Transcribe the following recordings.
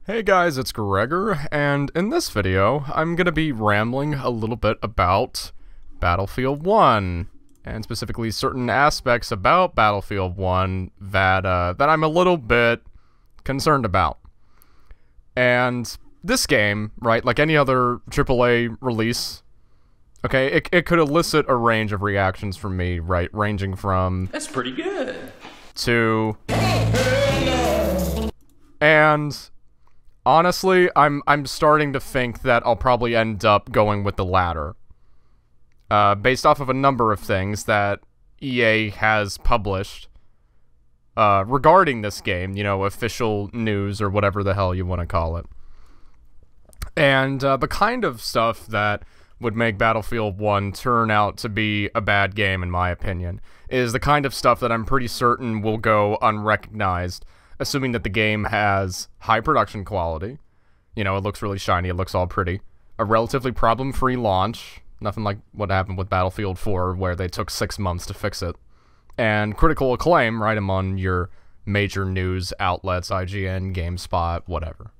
Hey guys, it's Gregor, and in this video, I'm gonna be rambling a little bit about Battlefield 1, and specifically certain aspects about Battlefield 1 that I'm a little bit concerned about. And this game, right, like any other AAA release, okay, it could elicit a range of reactions from me, right, ranging from... That's pretty good. ...to... And... honestly, I'm starting to think that I'll probably end up going with the latter. Based off of a number of things that EA has published regarding this game, you know, official news or whatever the hell you want to call it. And the kind of stuff that would make Battlefield 1 turn out to be a bad game, in my opinion, is the kind of stuff that I'm pretty certain will go unrecognized, assuming that the game has high production quality. You know, it looks really shiny, it looks all pretty. A relatively problem-free launch, nothing like what happened with Battlefield 4, where they took 6 months to fix it. And critical acclaim, right among your major news outlets, IGN, GameSpot, whatever.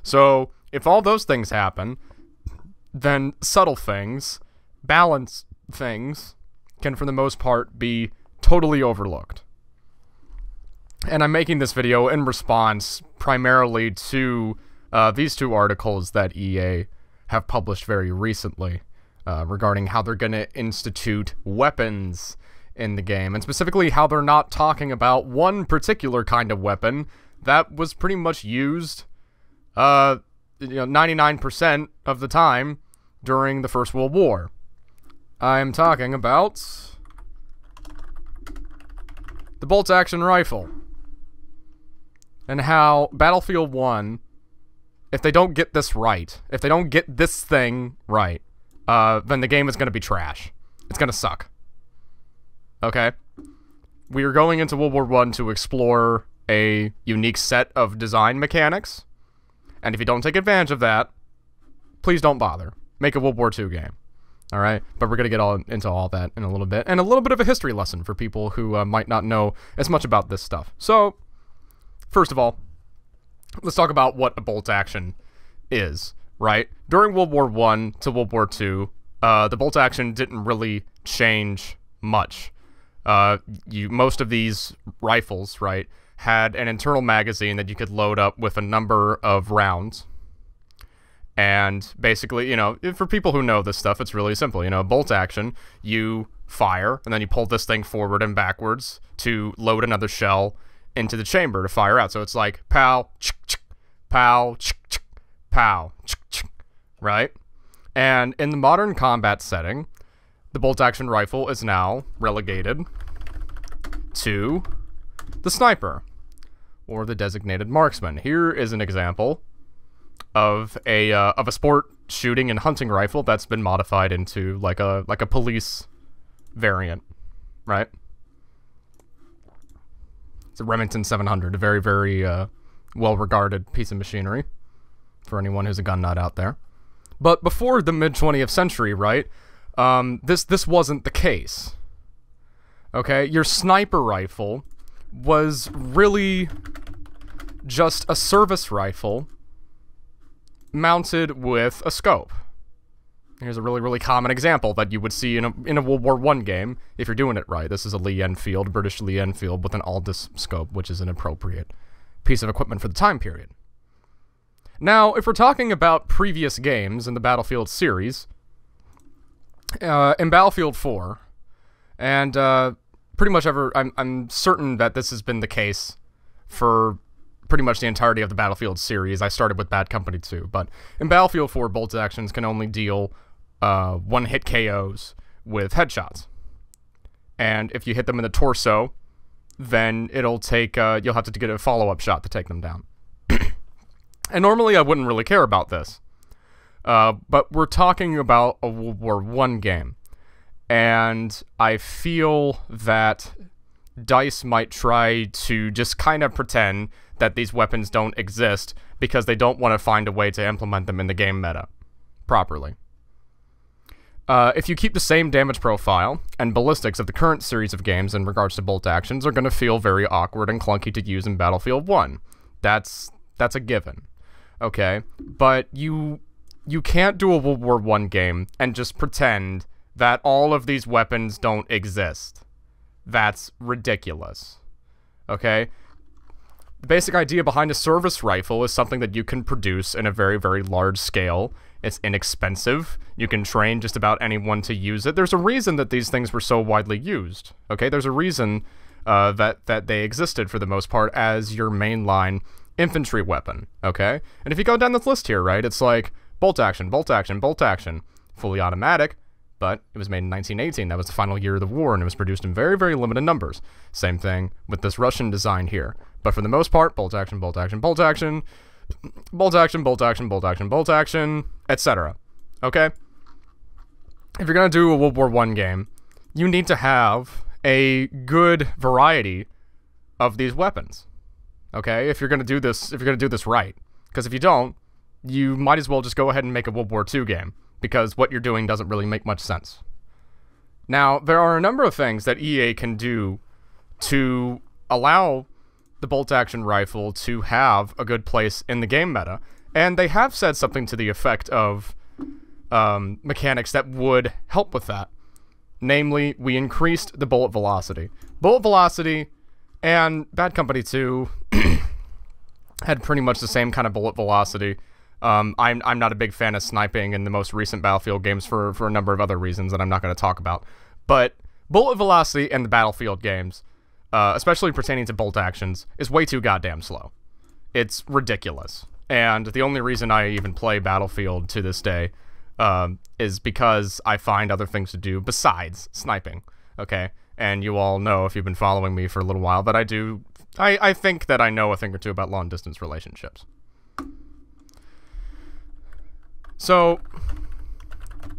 So, if all those things happen, then subtle things, balanced things, can for the most part be totally overlooked. And I'm making this video in response primarily to these two articles that EA have published very recently regarding how they're going to institute weapons in the game, and specifically how they're not talking about one particular kind of weapon that was pretty much used 99% of the time during the First World War. I'm talking about the bolt-action rifle. And how Battlefield 1, if they don't get this right, if they don't get this thing right, then the game is going to be trash. It's going to suck. Okay? We are going into World War I to explore a unique set of design mechanics, and if you don't take advantage of that, please don't bother. Make a World War II game. Alright? But we're going to get into all that in a little bit, and a little bit of a history lesson for people who might not know as much about this stuff. So, first of all, let's talk about what a bolt action is, right? During World War I to World War II, the bolt action didn't really change much. Most of these rifles, right, had an internal magazine that you could load up with a number of rounds. And basically, you know, for people who know this stuff, it's really simple. You know, bolt action, you fire, and then you pull this thing forward and backwards to load another shell into the chamber to fire out. So it's like pow, pow, pow, right? And in the modern combat setting, the bolt-action rifle is now relegated to the sniper, or the designated marksman. Here is an example of a sport shooting and hunting rifle that's been modified into like a police variant, right? It's a Remington 700, a very, very well-regarded piece of machinery for anyone who's a gun nut out there. But before the mid-20th century, right, this wasn't the case. Okay, your sniper rifle was really just a service rifle mounted with a scope. Here's a really, really common example that you would see in a World War I game, if you're doing it right. This is a Lee Enfield, British Lee Enfield, with an Aldous scope, which is an appropriate piece of equipment for the time period. Now, if we're talking about previous games in the Battlefield series, in Battlefield 4, and pretty much I'm certain that this has been the case for pretty much the entirety of the Battlefield series. I started with Bad Company 2, but in Battlefield 4, bolt actions can only deal one-hit KOs with headshots. And if you hit them in the torso, then it'll take, you'll have to get a follow-up shot to take them down. And normally I wouldn't really care about this. But we're talking about a World War I game. And I feel that DICE might try to just kind of pretend that these weapons don't exist because they don't want to find a way to implement them in the game meta properly. If you keep the same damage profile and ballistics of the current series of games in regards to bolt actions are going to feel very awkward and clunky to use in Battlefield 1. That's a given. okay? But you can't do a World War I game and just pretend that all of these weapons don't exist. That's ridiculous, okay? The basic idea behind a service rifle is something that you can produce in a very, very large scale. It's inexpensive. You can train just about anyone to use it. There's a reason that these things were so widely used, okay? There's a reason that they existed for the most part as your mainline infantry weapon, okay? And if you go down this list here, right, it's like bolt action, bolt action, bolt action, fully automatic, but it was made in 1918. That was the final year of the war, and it was produced in very, very limited numbers. Same thing with this Russian design here. But for the most part, bolt action, bolt action, bolt action, bolt action, bolt action, bolt action, bolt action, etc. Okay? If you're going to do a World War I game, you need to have a good variety of these weapons. Okay? If you're going to do this right. Because if you don't, you might as well just go ahead and make a World War II game, because what you're doing doesn't really make much sense. Now, there are a number of things that EA can do to allow the bolt-action rifle to have a good place in the game meta, and they have said something to the effect of mechanics that would help with that. Namely, we increased the bullet velocity. Bullet velocity and Bad Company 2 had pretty much the same kind of bullet velocity. I'm not a big fan of sniping in the most recent Battlefield games for a number of other reasons that I'm not going to talk about. But bullet velocity in the Battlefield games, especially pertaining to bolt actions, is way too goddamn slow. It's ridiculous. And the only reason I even play Battlefield to this day is because I find other things to do besides sniping, okay? And you all know, if you've been following me for a little while, that I think that I know a thing or two about long-distance relationships. So,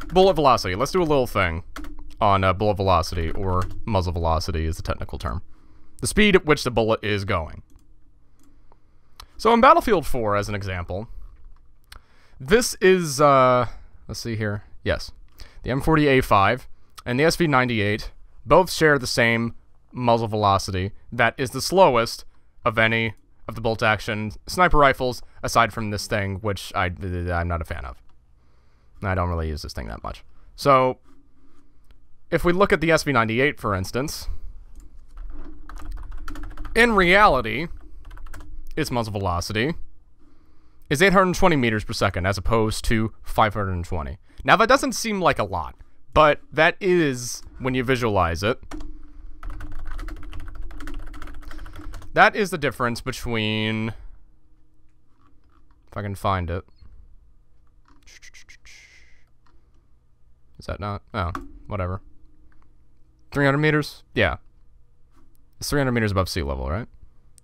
bullet velocity. Let's do a little thing on bullet velocity, or muzzle velocity is the technical term. The speed at which the bullet is going. So in Battlefield 4, as an example, this is, let's see here. Yes. The M40A5 and the SV98 both share the same muzzle velocity that is the slowest of any of the bolt-action sniper rifles, aside from this thing, which I'm not a fan of. I don't really use this thing that much. So, if we look at the SV98, for instance, in reality, its muzzle velocity is 820 meters per second, as opposed to 520. Now, that doesn't seem like a lot, but that is, when you visualize it, that is the difference between, if I can find it. Is that not? Oh, whatever. 300 meters? Yeah. It's 300 meters above sea level, right?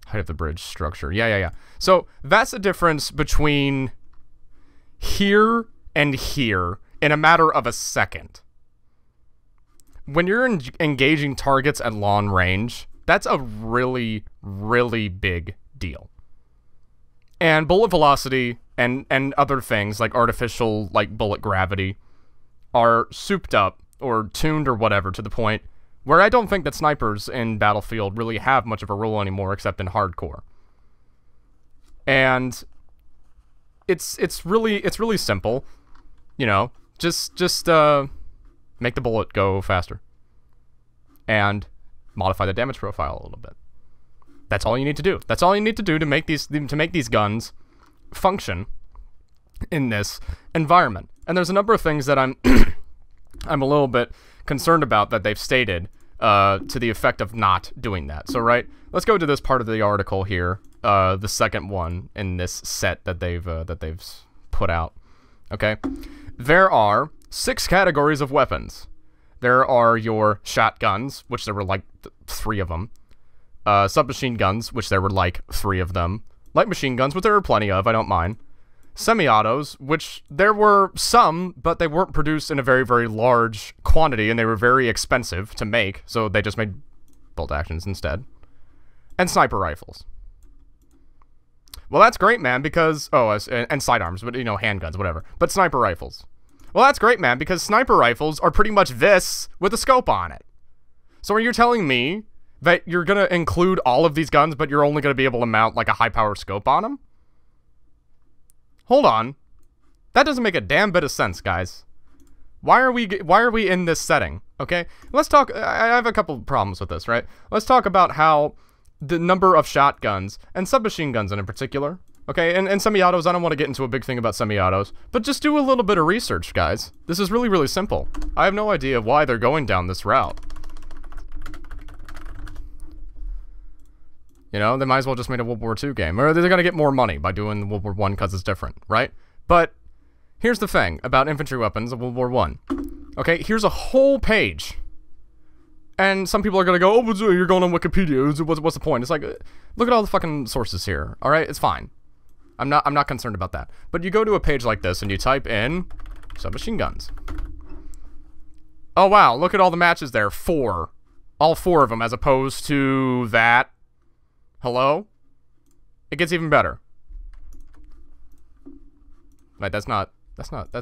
Height of the bridge structure. Yeah. So, that's the difference between here and here in a matter of a second. When you're engaging targets at long range, that's a really, really big deal. And bullet velocity and other things like artificial, like bullet gravity, are souped up or tuned or whatever to the point where I don't think that snipers in Battlefield really have much of a role anymore, except in hardcore. And it's really simple, you know. Just make the bullet go faster and modify the damage profile a little bit. That's all you need to do. That's all you need to do to make these guns function in this environment. And there's a number of things that I'm I'm a little bit concerned about that they've stated to the effect of not doing that. So, right, let's go to this part of the article here, the second one in this set that they've put out. Okay, there are 6 categories of weapons. There are your shotguns, which there were like 3 of them. Submachine guns, which there were like 3 of them. Light machine guns, which there were plenty of, I don't mind. Semi-autos, which there were some, but they weren't produced in a very, very large quantity, and they were very expensive to make, so they just made bolt actions instead. And sniper rifles. Well, that's great, man, because... Oh, and sidearms, but, you know, handguns, whatever. But sniper rifles. Well, that's great, man, because sniper rifles are pretty much this with a scope on it. So are you telling me that you're going to include all of these guns, but you're only going to be able to mount, like, a high-power scope on them? hold on. That doesn't make a damn bit of sense, guys. Why are we in this setting? Okay, let's talk. I have a couple problems with this, right? Let's talk about how the number of shotguns and submachine guns in particular. Okay, and semi-autos. I don't want to get into a big thing about semi-autos, but just do a little bit of research, guys. This is really, really simple. I have no idea why they're going down this route. You know, they might as well just made a World War II game, or they're gonna get more money by doing World War I because it's different, right? But here's the thing about infantry weapons of World War I. Okay, here's a whole page. And some people are gonna go, oh, you're going on Wikipedia, what's the point? It's like, look at all the fucking sources here, alright? It's fine. I'm not concerned about that. But you go to a page like this and you type in submachine guns. Oh wow, look at all the matches there. 4. All 4 of them, as opposed to that. Hello? It gets even better. Right, that's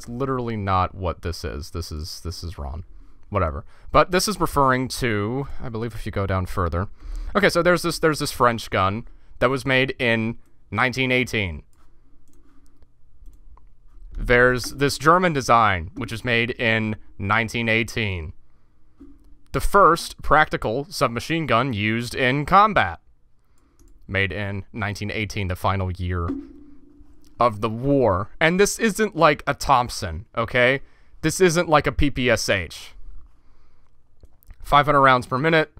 literally not what this is. This is wrong. Whatever. But this is referring to, I believe if you go down further. Okay, so there's this French gun that was made in 1918. There's this German design, which was made in 1918. The first practical submachine gun used in combat. Made in 1918, the final year of the war. And this isn't like a Thompson, okay? This isn't like a PPSH. 500 rounds per minute,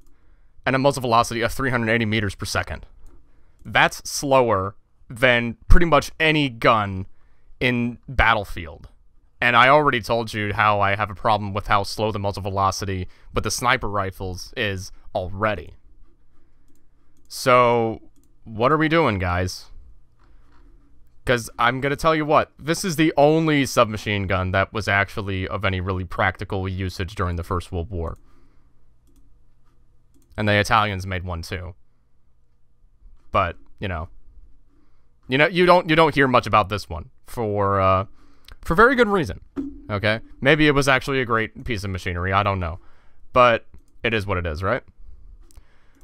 and a muzzle velocity of 380 meters per second. That's slower than pretty much any gun in Battlefield. And I already told you how I have a problem with how slow the muzzle velocity with the sniper rifles is already. So, what are we doing, guys? Because I'm going to tell you what, this is the only submachine gun that was actually of any really practical usage during the First World War. And the Italians made one too. But, you don't hear much about this one for very good reason. Okay? Maybe it was actually a great piece of machinery, I don't know. But it is what it is, right?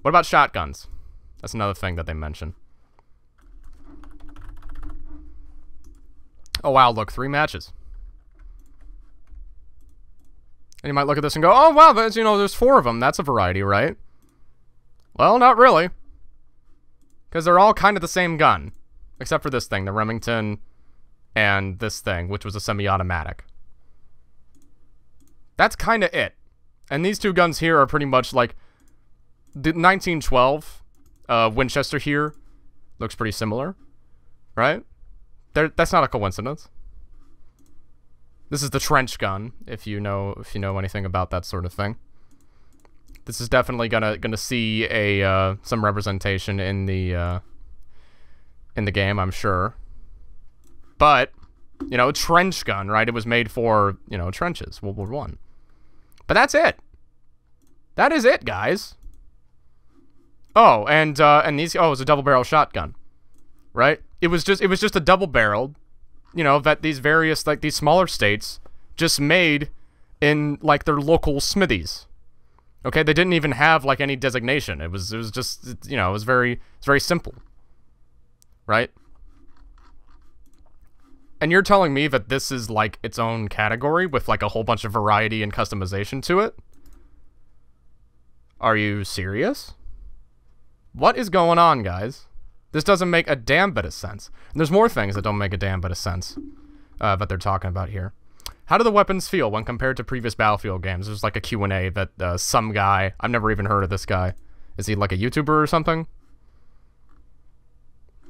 What about shotguns? That's another thing that they mention. Oh wow, look, 3 matches. And you might look at this and go, oh wow, there's 4 of them. That's a variety, right? Well, not really. Because they're all kind of the same gun. Except for this thing, the Remington, and this thing, which was a semi-automatic. That's kind of it. And these 2 guns here are pretty much like... The 1912 Winchester here looks pretty similar. Right? That's not a coincidence. This is the trench gun, if you know anything about that sort of thing. This is definitely gonna see a some representation in the game, I'm sure. But trench gun, right? It was made for trenches, World War I. But that's it. That is it, guys. Oh, and these it was a double-barrel shotgun, right? It was just a double-barreled, that these various these smaller states just made in their local smithies. Okay, they didn't even have any designation. It was just it was very simple. Right? And you're telling me that this is its own category with a whole bunch of variety and customization to it? Are you serious? What is going on, guys? This doesn't make a damn bit of sense. And there's more things that don't make a damn bit of sense that they're talking about here. How do the weapons feel when compared to previous Battlefield games? There's a Q&A that some guy, I've never even heard of this guy. Is he a YouTuber or something?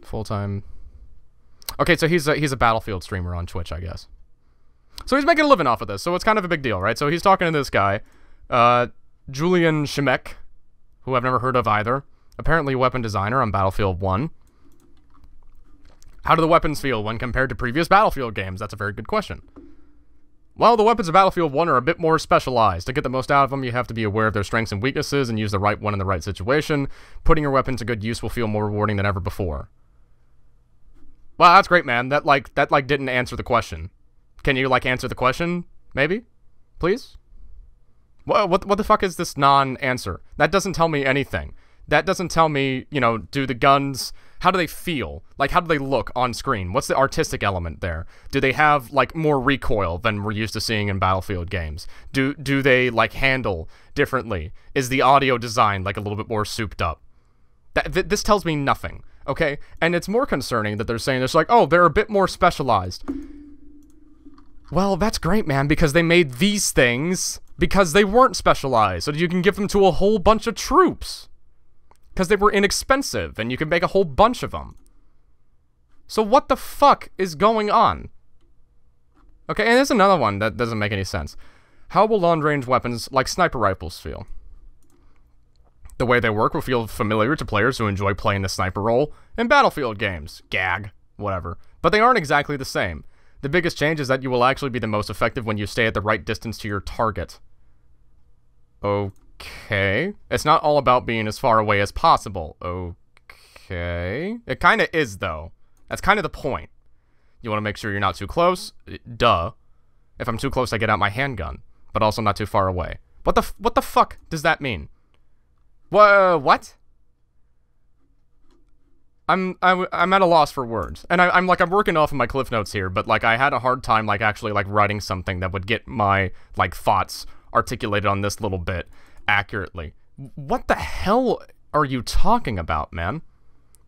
Full-time. Okay, so he's a Battlefield streamer on Twitch, I guess. So he's making a living off of this, so it's kind of a big deal, right? So he's talking to this guy, Julian Shemek, who I've never heard of either. Apparently a weapon designer on Battlefield 1. How do the weapons feel when compared to previous Battlefield games? That's a very good question. Well, the weapons of Battlefield 1 are a bit more specialized. To get the most out of them, you have to be aware of their strengths and weaknesses and use the right one in the right situation. Putting your weapon to good use will feel more rewarding than ever before. Well, that's great, man. That didn't answer the question. Can you answer the question? Maybe? Please? What the fuck is this non-answer? That doesn't tell me anything. That doesn't tell me, do the guns How do they feel? Like, how do they look on screen? What's the artistic element there? Do they have, like, more recoil than we're used to seeing in Battlefield games? Do they, like, handle differently? Is the audio design, like, a little bit more souped up? This tells me nothing, okay? And it's more concerning that they're saying it's like, oh, they're a bit more specialized. Well, that's great, man, because they made these things because they weren't specialized, so you can give them to a whole bunch of troops. Because they were inexpensive, and you can make a whole bunch of them. So what the fuck is going on? Okay, and there's another one that doesn't make any sense. How will long-range weapons like sniper rifles feel? The way they work will feel familiar to players who enjoy playing the sniper role in Battlefield games. Gag. Whatever. But they aren't exactly the same. The biggest change is that you will actually be the most effective when you stay at the right distance to your target. Okay. It's not all about being as far away as possible. Okay. It kind of is, though. That's kind of the point. You want to make sure you're not too close. Duh. If I'm too close, I get out my handgun. But also not too far away. What the fuck does that mean? What? I'm at a loss for words. And I'm working off of my Cliff Notes here, but, like, I had a hard time, like, actually, like, writing something that would get my, like, thoughts articulated on this little bit accurately. What the hell are you talking about, man?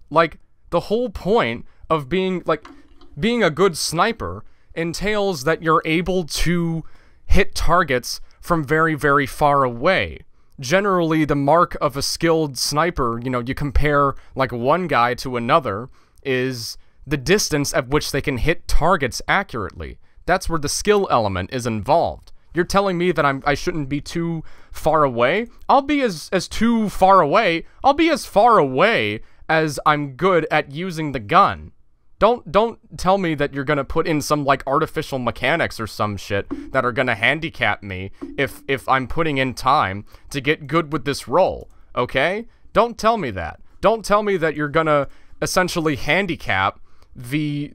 Like, the whole point of being a good sniper entails that you're able to hit targets from very, very far away. Generally, the mark of a skilled sniper, you know, you compare, like, one guy to another, is the distance at which they can hit targets accurately. That's where the skill element is involved. You're telling me that I shouldn't be too far away? I'll be as too far away. I'll be as far away as I'm good at using the gun. Don't tell me that you're gonna put in some, like, artificial mechanics or some shit that are gonna handicap me if I'm putting in time to get good with this role, okay? Don't tell me that. Don't tell me that you're gonna essentially handicap the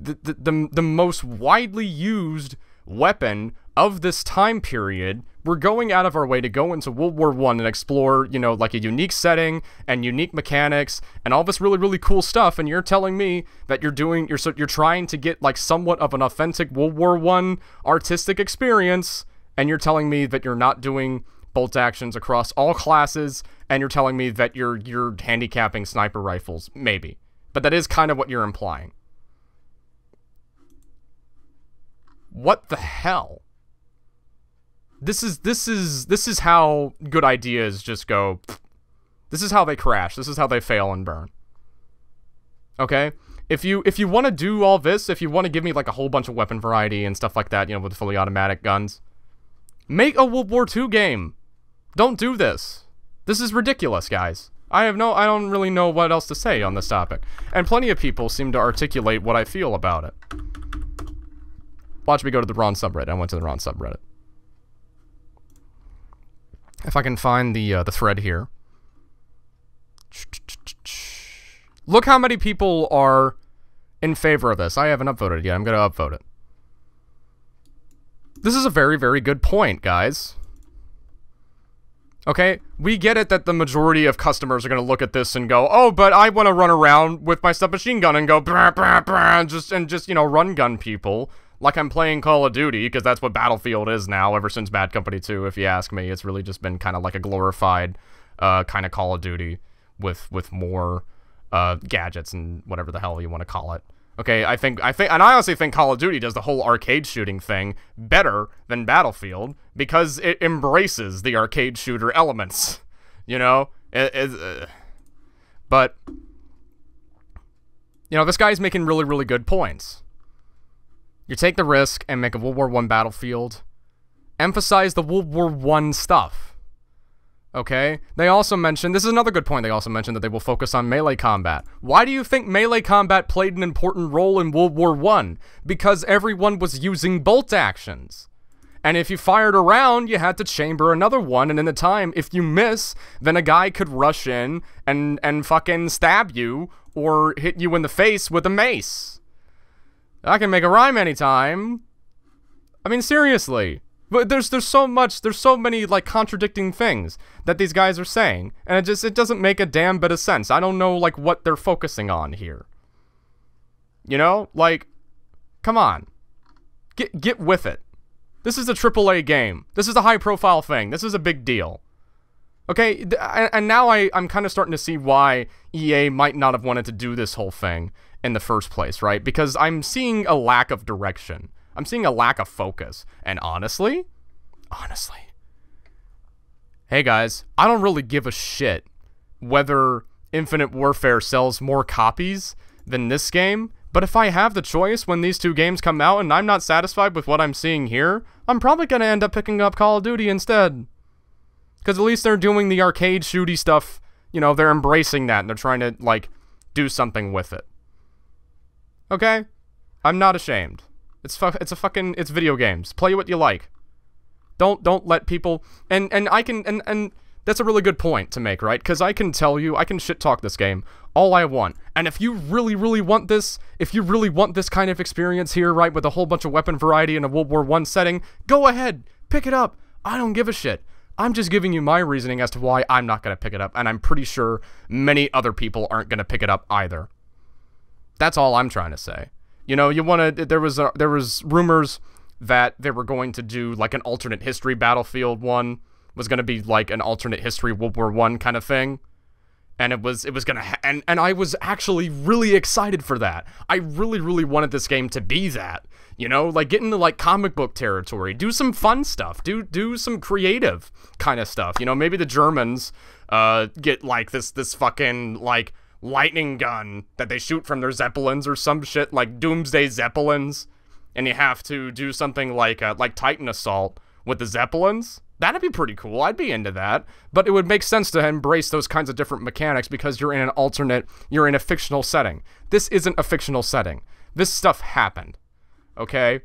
most widely used weapon of this time period. We're going out of our way to go into World War I and explore, you know, like, a unique setting and unique mechanics and all this really, really cool stuff, and you're telling me that you're trying to get, like, somewhat of an authentic World War I artistic experience, and you're telling me that you're not doing bolt actions across all classes, and you're telling me that you're handicapping sniper rifles. Maybe. But that is kind of what you're implying. What the hell? This is how good ideas just go. This is how they crash. This is how they fail and burn. Okay? If you want to do all this, if you want to give me, like, a whole bunch of weapon variety and stuff like that, you know, with fully automatic guns, make a World War II game. Don't do this. This is ridiculous, guys. I don't really know what else to say on this topic. And plenty of people seem to articulate what I feel about it. Watch me go to the wrong subreddit. I went to the wrong subreddit. If I can find the thread here. Look how many people are in favor of this. I haven't upvoted it yet. I'm going to upvote it. This is a very, very good point, guys. Okay? We get it that the majority of customers are going to look at this and go, oh, but I want to run around with my submachine gun and go, brah, brah, brah, just, you know, run gun people. Like I'm playing Call of Duty, because that's what Battlefield is now, ever since Bad Company 2, if you ask me. It's really just been kind of like a glorified kind of Call of Duty with more gadgets and whatever the hell you want to call it. Okay, I think, and I honestly think Call of Duty does the whole arcade shooting thing better than Battlefield, because it embraces the arcade shooter elements, you know? But, you know, this guy's making really, really good points. You take the risk and make a World War I Battlefield. Emphasize the World War I stuff. Okay? They also mentioned, this is another good point, they also mentioned that they will focus on melee combat. Why do you think melee combat played an important role in World War I? Because everyone was using bolt actions. And if you fired a round, you had to chamber another one, and in the time, if you miss, then a guy could rush in and fucking stab you, or hit you in the face with a mace. I can make a rhyme anytime. I mean, seriously. But there's so many like contradicting things that these guys are saying, and it doesn't make a damn bit of sense. I don't know like what they're focusing on here. You know, like, come on, get with it. This is a AAA game. This is a high-profile thing. This is a big deal. Okay, and now I'm kind of starting to see why EA might not have wanted to do this whole thing in the first place, right? Because I'm seeing a lack of direction. I'm seeing a lack of focus. And honestly, hey guys, I don't really give a shit whether Infinite Warfare sells more copies than this game, but if I have the choice when these two games come out and I'm not satisfied with what I'm seeing here, I'm probably going to end up picking up Call of Duty instead. Because at least they're doing the arcade shooty stuff, you know, they're embracing that and they're trying to, like, do something with it. Okay? I'm not ashamed. It's video games. Play what you like. Don't let people, and that's a really good point to make, right? Because I can tell you, I can shit talk this game all I want. And if you really, really want this, if you really want this kind of experience here, right, with a whole bunch of weapon variety in a World War I setting, go ahead, pick it up. I don't give a shit. I'm just giving you my reasoning as to why I'm not going to pick it up, and I'm pretty sure many other people aren't going to pick it up either. That's all I'm trying to say. You know, there was rumors that they were going to do like an alternate history Battlefield 1 was going to be like an alternate history World War I kind of thing. And it was going to and I was actually really excited for that. I really, really wanted this game to be that. You know, like get into like comic book territory, do some fun stuff, do some creative kind of stuff. You know, maybe the Germans get like this fucking like lightning gun that they shoot from their Zeppelins or some shit, like Doomsday Zeppelins, and you have to do something like Titan Assault with the Zeppelins. That'd be pretty cool. I'd be into that. But it would make sense to embrace those kinds of different mechanics because you're in a fictional setting. This isn't a fictional setting. This stuff happened. Okay?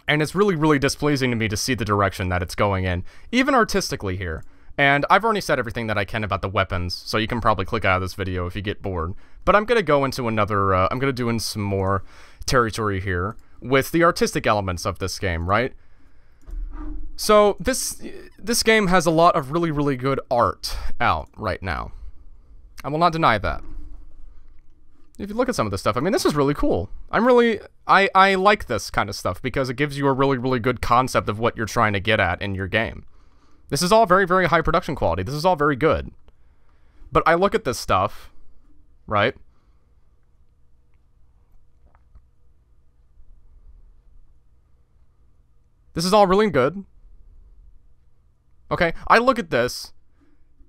And it's really, really displeasing to me to see the direction that it's going in, even artistically here. And I've already said everything that I can about the weapons, so you can probably click out of this video if you get bored. But I'm going to go into another, I'm going to do in some more territory here with the artistic elements of this game, right? So, this game has a lot of really, really good art out right now. I will not deny that. If you look at some of this stuff, I mean, this is really cool. I like this kind of stuff because it gives you a really, really good concept of what you're trying to get at in your game. This is all very, very high production quality. This is all very good. But I look at this stuff, right? This is all really good. Okay, I look at this.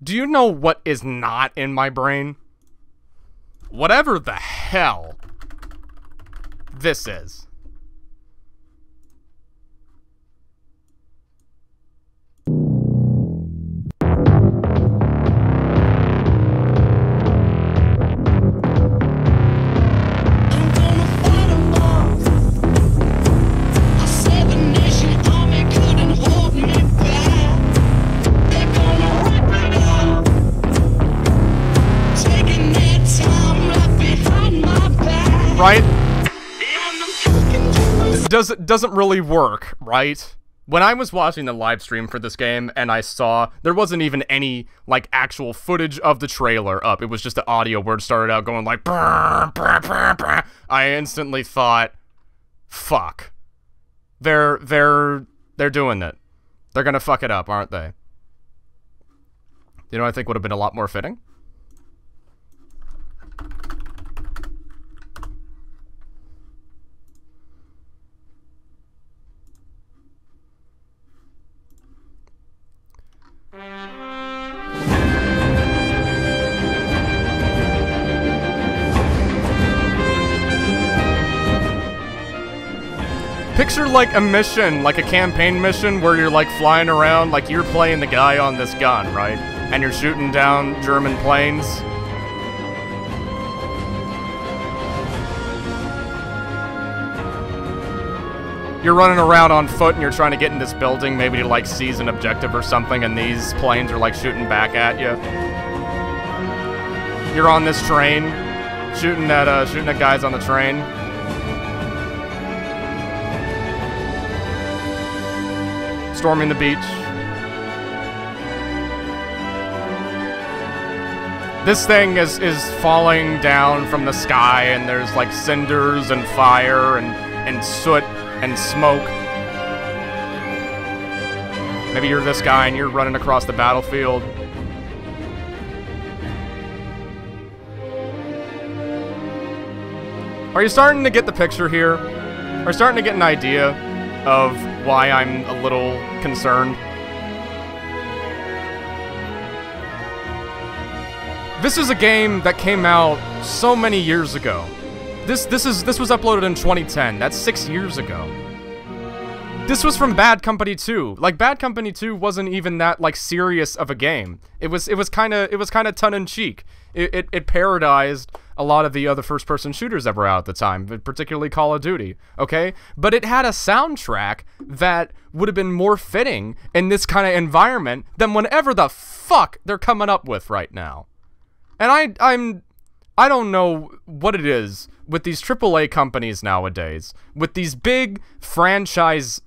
Do you know what is not in my brain? Whatever the hell this is. Right? Doesn't really work, right? When I was watching the live stream for this game and I saw there wasn't even any like actual footage of the trailer up. It was just the audio where it started out going like brr, brr, brr, brr. I instantly thought, fuck. They're doing it. They're gonna fuck it up, aren't they? You know what I think would have been a lot more fitting? Picture like a mission, like a campaign mission where you're like flying around, like you're playing the guy on this gun, right? And you're shooting down German planes. You're running around on foot and you're trying to get in this building, maybe to like seize an objective or something, and these planes are like shooting back at you. You're on this train, shooting at guys on the train. storming the beach. This thing is falling down from the sky, and there's like cinders and fire and soot and smoke. Maybe you're this guy and you're running across the battlefield. Are you starting to get the picture here? Are you starting to get an idea of why I'm a little concerned? This is a game that came out so many years ago. This was uploaded in 2010. That's 6 years ago. This was from Bad Company 2. Like, Bad Company 2 wasn't even that like serious of a game. It was kind of tongue-in-cheek. It parodized a lot of the other first-person shooters that were out at the time, particularly Call of Duty, okay? But it had a soundtrack that would have been more fitting in this kind of environment than whatever the fuck they're coming up with right now. And I don't know what it is with these AAA companies nowadays, with these big franchise,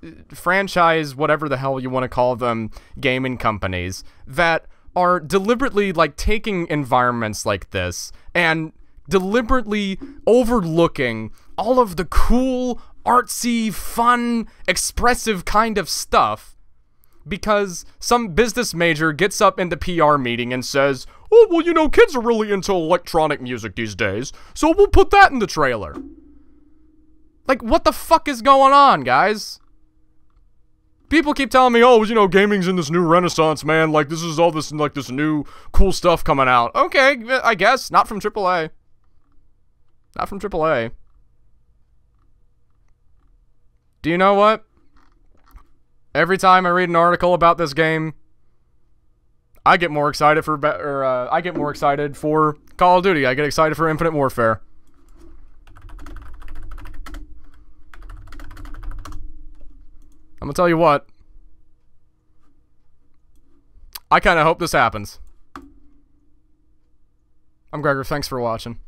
whatever the hell you want to call them, gaming companies, that are deliberately, like, taking environments like this and deliberately overlooking all of the cool, artsy, fun, expressive kind of stuff because some business major gets up in the PR meeting and says, oh, well, you know, kids are really into electronic music these days, so we'll put that in the trailer. Like, what the fuck is going on, guys? People keep telling me, oh, you know, gaming's in this new renaissance, man. Like, this is all this, like, this new cool stuff coming out. Okay, I guess. Not from AAA. Not from AAA. Do you know what? Every time I read an article about this game, I get more excited for Call of Duty. I get excited for Infinite Warfare. I'm gonna tell you what. I kind of hope this happens. I'm Gregor. Thanks for watching.